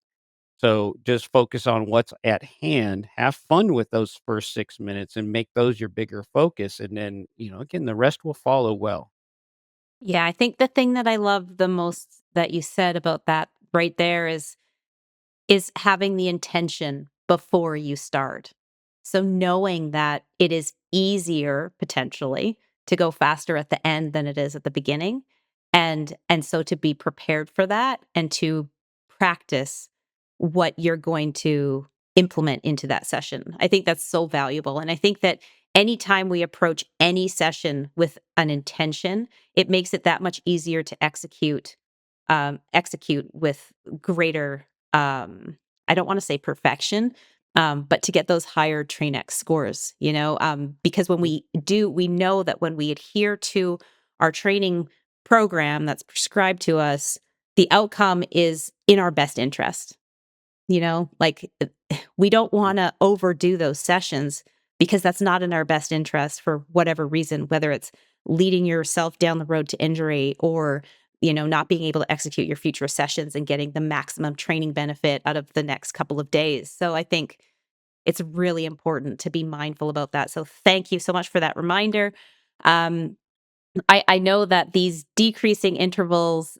So just focus on what's at hand. Have fun with those first 6 minutes and make those your bigger focus. And then, again, the rest will follow well. Yeah, I think the thing that I love the most that you said about that right there is having the intention before you start. So knowing that it is easier potentially to go faster at the end than it is at the beginning, and so to be prepared for that and to practice what you're going to implement into that session. I think that's so valuable, and I think that anytime we approach any session with an intention, it makes it that much easier to execute with greater, I don't want to say perfection, but to get those higher train X scores, because when we know that when we adhere to our training program that's prescribed to us, the outcome is in our best interest. Like we don't want to overdo those sessions because that's not in our best interest for whatever reason, whether it's leading yourself down the road to injury or, not being able to execute your future sessions and getting the maximum training benefit out of the next couple of days. So I think it's really important to be mindful about that. So thank you so much for that reminder. Um, I know that these decreasing intervals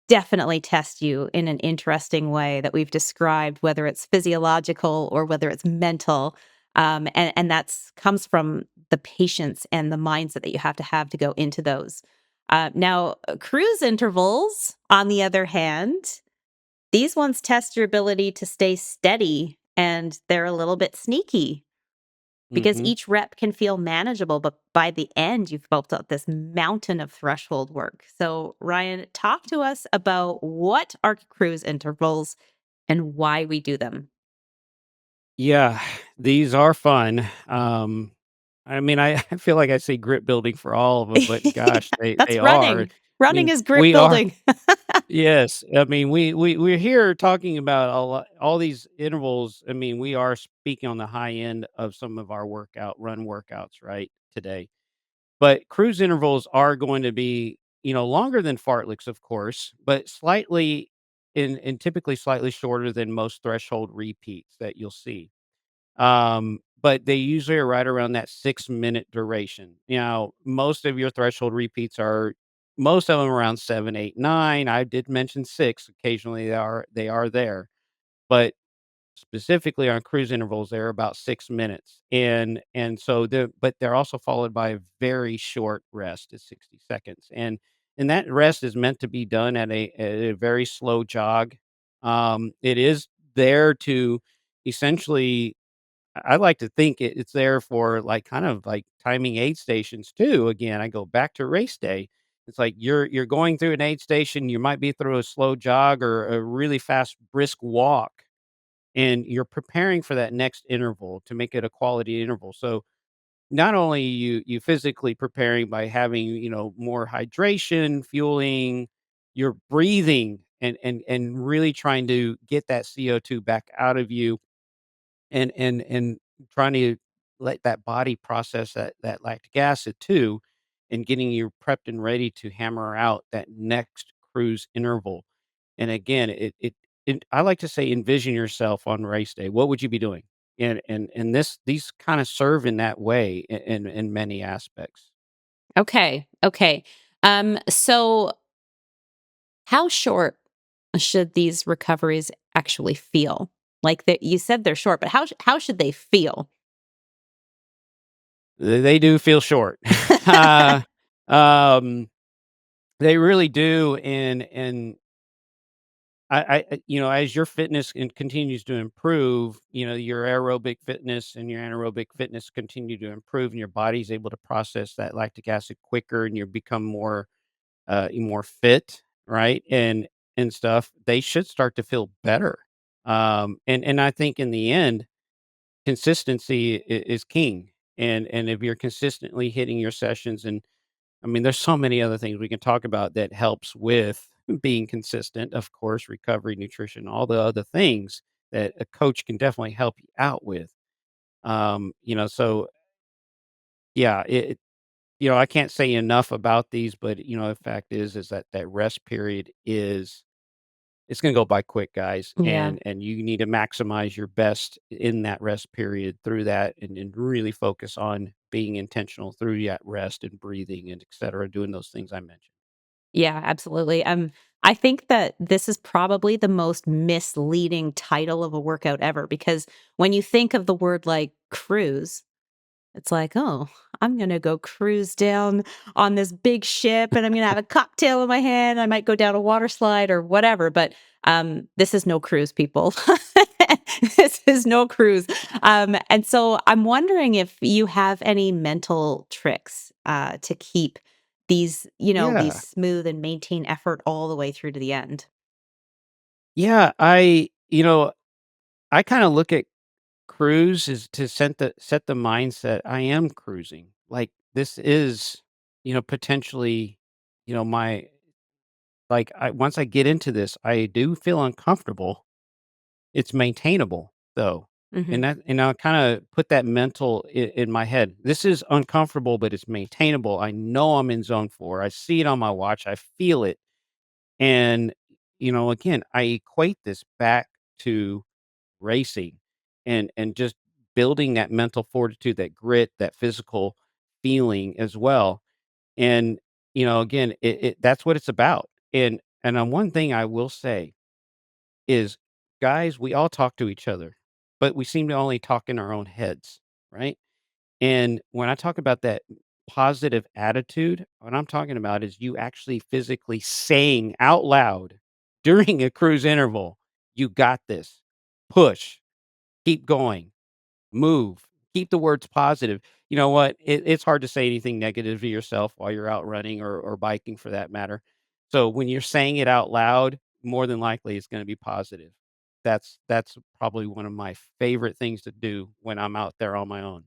definitely test you in an interesting way that we've described, whether it's physiological or whether it's mental. And that's comes from the patience and the mindset that you have to go into those. Now, cruise intervals, on the other hand, these ones test your ability to stay steady and they're a little bit sneaky because Hmm. each rep can feel manageable, but by the end, you've built up this mountain of threshold work. So, Ryan, talk to us about what are cruise intervals and why we do them. Yeah, these are fun. I mean, I feel like I say grip building for all of them, but gosh, they That's are. running. I Running mean, is grip we are. building. Yes, I mean, we're here talking about a lot, all these intervals. I mean, we are speaking on the high end of some of our run workouts, right, today. But cruise intervals are going to be, longer than fartleks, of course, but slightly and typically slightly shorter than most threshold repeats that you'll see. But they usually are right around that 6-minute duration. Most of your threshold repeats are most of them around 7, 8, 9. I did mention 6. Occasionally they are there. But specifically on cruise intervals, they're about 6 minutes. And so they're also followed by a very short rest at 60 seconds. And that rest is meant to be done at a very slow jog. It is there to essentially I like to think it's there for, like, kind of like timing aid stations too. Again, I go back to race day. It's like you're going through an aid station, you might be through a slow jog or a really fast brisk walk, and you're preparing for that next interval to make it a quality interval. So, not only you physically preparing by having, more hydration, fueling, you're breathing and really trying to get that CO2 back out of you and trying to let that body process that lactic acid too, and getting you prepped and ready to hammer out that next cruise interval. And again, I like to say envision yourself on race day. What would you be doing? And these kind of serve in that way in many aspects. Okay. Okay. So how short should these recoveries actually feel? Like that you said they're short, but how should they feel? They do feel short. Uh, um, they really do, and as your fitness continues to improve, your aerobic fitness and your anaerobic fitness continue to improve, and your body's able to process that lactic acid quicker, and you become more fit, right? And stuff. They should start to feel better. And I think in the end, consistency is king. And if you're consistently hitting your sessions, and I mean, there's so many other things we can talk about that helps with being consistent. Of course, recovery, nutrition, all the other things that a coach can definitely help you out with. So yeah, I can't say enough about these, but the fact is that that rest period is it's gonna go by quick, guys, Yeah. and you need to maximize your best in that rest period through that, and really focus on being intentional through that rest and breathing and etcetera, doing those things I mentioned. Yeah, absolutely. I think that this is probably the most misleading title of a workout ever because when you think of the word like cruise, it's like, "Oh, I'm gonna go cruise down on this big ship, and I'm gonna have a cocktail in my hand. I might go down a water slide or whatever," but, this is no cruise, people. This is no cruise. And so I'm wondering if you have any mental tricks, to keep these Yeah. smooth and maintain effort all the way through to the end. Yeah, I kinda look at cruise is to set the mindset, I am cruising. Like, this is, potentially, my once I get into this, I do feel uncomfortable. It's maintainable, though, Mhm. and I kinda put that mental in my head. This is uncomfortable, but it's maintainable. I know I'm in zone 4. I see it on my watch. I feel it, and, again, I equate this back to racing and just building that mental fortitude, that grit, that physical feeling as well, and, again, that's what it's about, and one thing I will say is, guys, we all talk to each other, but we seem to only talk in our own heads, right? And when I talk about that positive attitude, what I'm talking about is you actually physically saying out loud during a cruise interval, "You got this. Push. Keep going. Move." Keep the words positive. You know what? It's hard to say anything negative to yourself while you're out running or biking for that matter. So when you're saying it out loud, more than likely it's going to be positive. That's probably one of my favorite things to do when I'm out there on my own.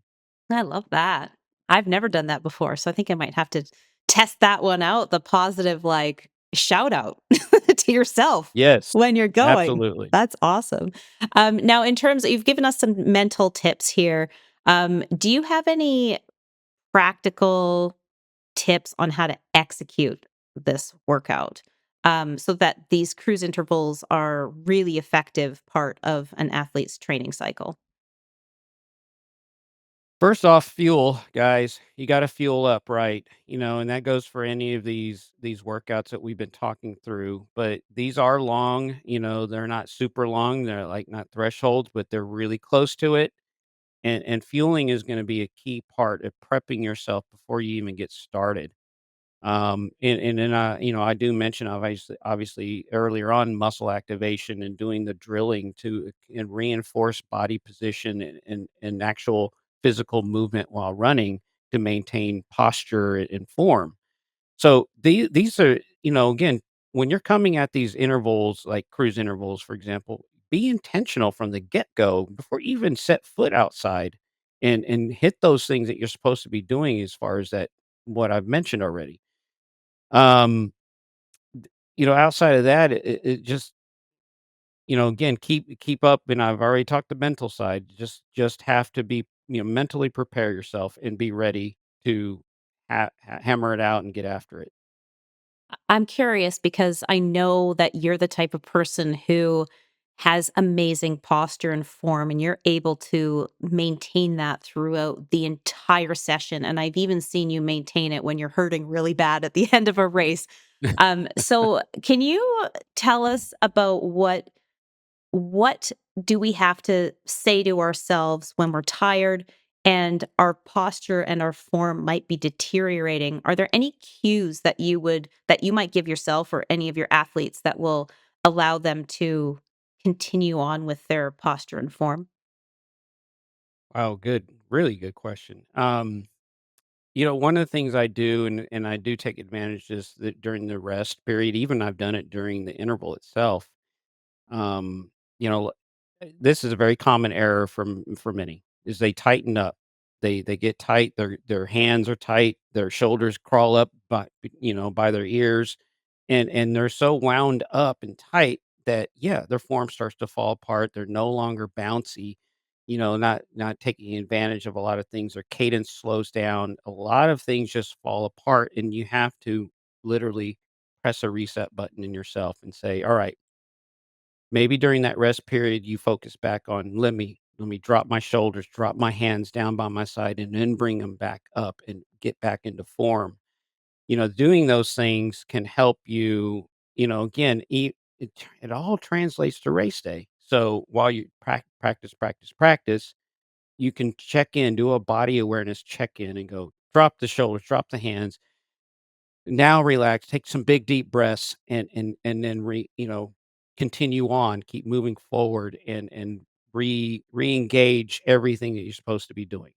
I love that. I've never done that before, so I think I might have to test that one out, the positive, like, shout out to yourself Yes, when you're going. absolutely. That's awesome. Now in terms you've given us some mental tips here. Do you have any practical tips on how to execute this workout, so that these cruise intervals are really effective part of an athlete's training cycle? First off, fuel, guys. You gotta fuel up, right? And that goes for any of these workouts that we've been talking through. But these are long, they're not super long. They're like not thresholds, but they're really close to it. And fueling is gonna be a key part of prepping yourself before you even get started. And then I do mention obviously earlier on muscle activation and doing the drilling to and reinforce body position and actual physical movement while running to maintain posture and form. So these are, again, when you're coming at these intervals, like cruise intervals, for example, be intentional from the get-go before you even set foot outside and hit those things that you're supposed to be doing as far as that what I've mentioned already. Um, Outside of that, it just, again, keep up, and I've already talked the mental side. Just have to be, mentally prepare yourself and be ready to hammer it out and get after it. I'm curious because I know that you're the type of person who has amazing posture and form, and you're able to maintain that throughout the entire session. And I've even seen you maintain it when you're hurting really bad at the end of a race. So can you tell us about what do we have to say to ourselves when we're tired and our posture and our form might be deteriorating? Are there any cues that you might give yourself or any of your athletes that will allow them to continue on with their posture and form? Wow, good, really good question. One of the things I do, and I do take advantage is that during the rest period, even I've done it during the interval itself. Um, you know, this is a very common error for many, is they tighten up. They get tight, their hands are tight, their shoulders crawl up by their ears, and they're so wound up and tight that, yeah, their form starts to fall apart. They're no longer bouncy, not taking advantage of a lot of things. Their cadence slows down. A lot of things just fall apart, and you have to literally press a reset button in yourself and say, "All right, maybe during that rest period, you focus back on, let me drop my shoulders, drop my hands down by my side, and then bring them back up and get back into form." Doing those things can help you, again, it all translates to race day. So while you practice, you can check in, do a body awareness check in and go, drop the shoulders, drop the hands, now relax, take some big deep breaths, and then continue on, keep moving forward, and re-engage everything that you're supposed to be doing.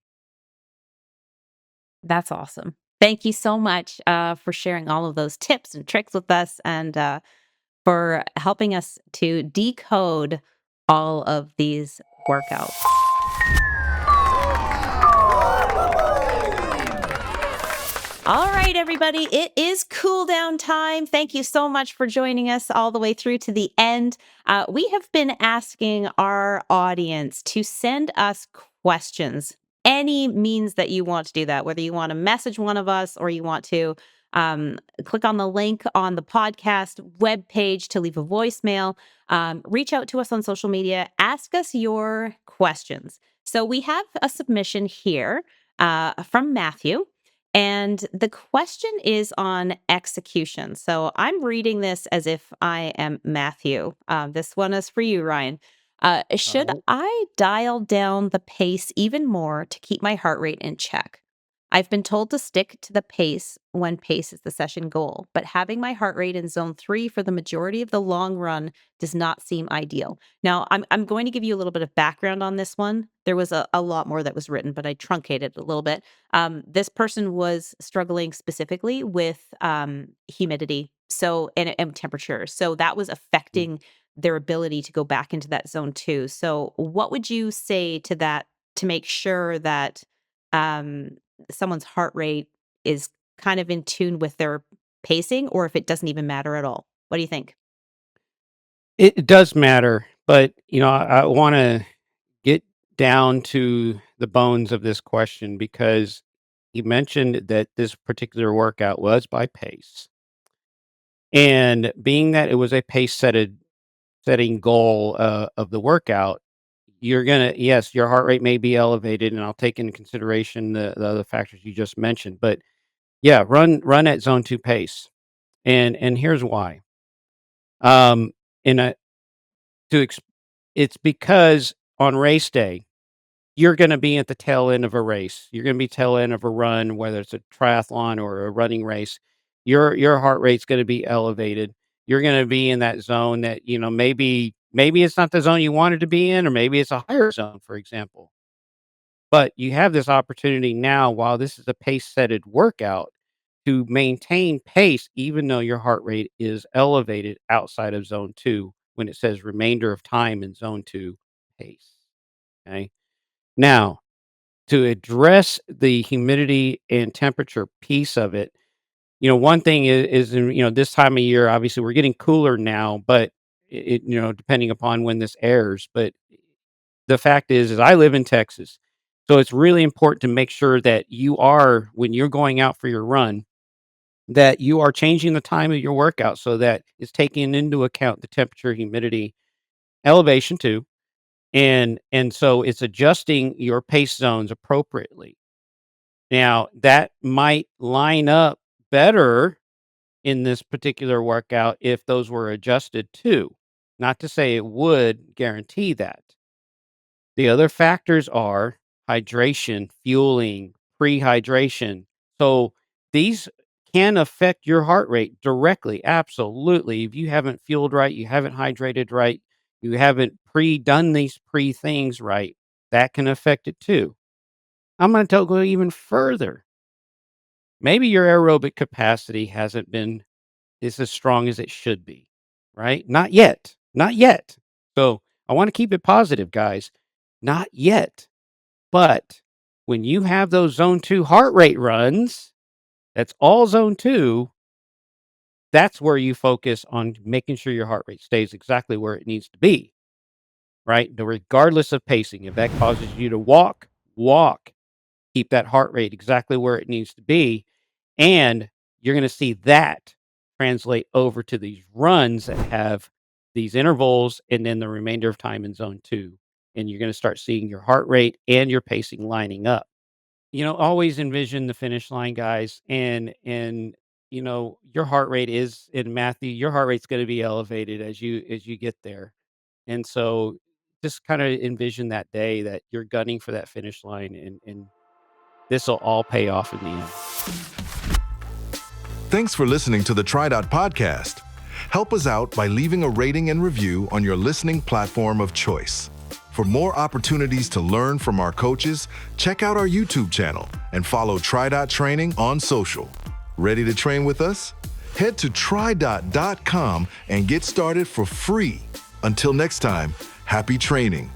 That's awesome. Thank you so much for sharing all of those tips and tricks with us and for helping us to decode all of these workouts. All right, everybody, it is cool down time. Thank you so much for joining us all the way through to the end. We have been asking our audience to send us questions, any means that you want to do that, whether you want to message one of us or you want to click on the link on the podcast webpage to leave a voicemail. Reach out to us on social media, ask us your questions. So we have a submission here from Matthew. And the question is on execution. So I'm reading this as if I am Matthew. This one is for you, Ryan. All Should right. I dial down the pace even more to keep my heart rate in check? I've been told to stick to the pace when pace is the session goal, but having my heart rate in zone 3 for the majority of the long run does not seem ideal. Now, I'm going to give you a little bit of background on this one. There was a lot more that was written, but I truncated it a little bit. This person was struggling specifically with humidity, and temperature. So that was Mm. affecting their ability to go back into that zone 2. So, what would you say to that to make sure that um, someone's heart rate is kind of in tune with their pacing, or if it doesn't even matter at all? What do you think? It does matter, but I want to get down to the bones of this question, because you mentioned that this particular workout was by pace, and being that it was a setting goal of the workout, you're gonna, yes, your heart rate may be elevated, and I'll take into consideration the other factors you just mentioned. But yeah, run at zone 2 pace, and here's why. Um, in a to ex It's because on race day, you're gonna be at the tail end of a race. You're gonna be tail end of a run, whether it's a triathlon or a running race. Your heart rate's gonna be elevated. You're gonna be in that zone that, maybe it's not the zone you wanted to be in, or maybe it's a higher zone, for example. But you have this opportunity now, while this is a pace-setted workout, to maintain pace even though your heart rate is elevated outside of zone 2 when it says remainder of time in zone 2 pace, okay? Now, to address the humidity and temperature piece of it, one thing is this time of year, obviously we're getting cooler now, but depending upon when this airs, but the fact is I live in Texas. So it's really important to make sure that when you're going out for your run, that you are changing the time of your workout so that it's taking into account the temperature, humidity, elevation too. And so it's adjusting your pace zones appropriately. Now, that might line up better in this particular workout if those were adjusted too. Not to say it would guarantee that. The other factors are hydration, fueling, pre-hydration. So these can affect your heart rate directly. Absolutely. If you haven't fueled right, you haven't hydrated right, you haven't done these pre things right, that can affect it too. I'm going to go even further. Maybe your aerobic capacity hasn't been is as strong as it should be, right? Not yet. Not yet. So I want to keep it positive, guys. Not yet. But when you have those zone 2 heart rate runs, that's all zone 2, that's where you focus on making sure your heart rate stays exactly where it needs to be, right? Regardless of pacing. If that causes you to walk, walk. Keep that heart rate exactly where it needs to be. And you're going to see that translate over to these runs that have these intervals and then the remainder of time in zone 2. And you're going to start seeing your heart rate and your pacing lining up. Always envision the finish line, guys. And your heart rate is in Matthew, your heart rate's going to be elevated as you get there. And so just kind of envision that day that you're gunning for that finish line, and this will all pay off in the end. Thanks for listening to the TriDot podcast. Help us out by leaving a rating and review on your listening platform of choice. For more opportunities to learn from our coaches, check out our YouTube channel and follow TriDot Training on social. Ready to train with us? Head to tridot.com and get started for free. Until next time, happy training.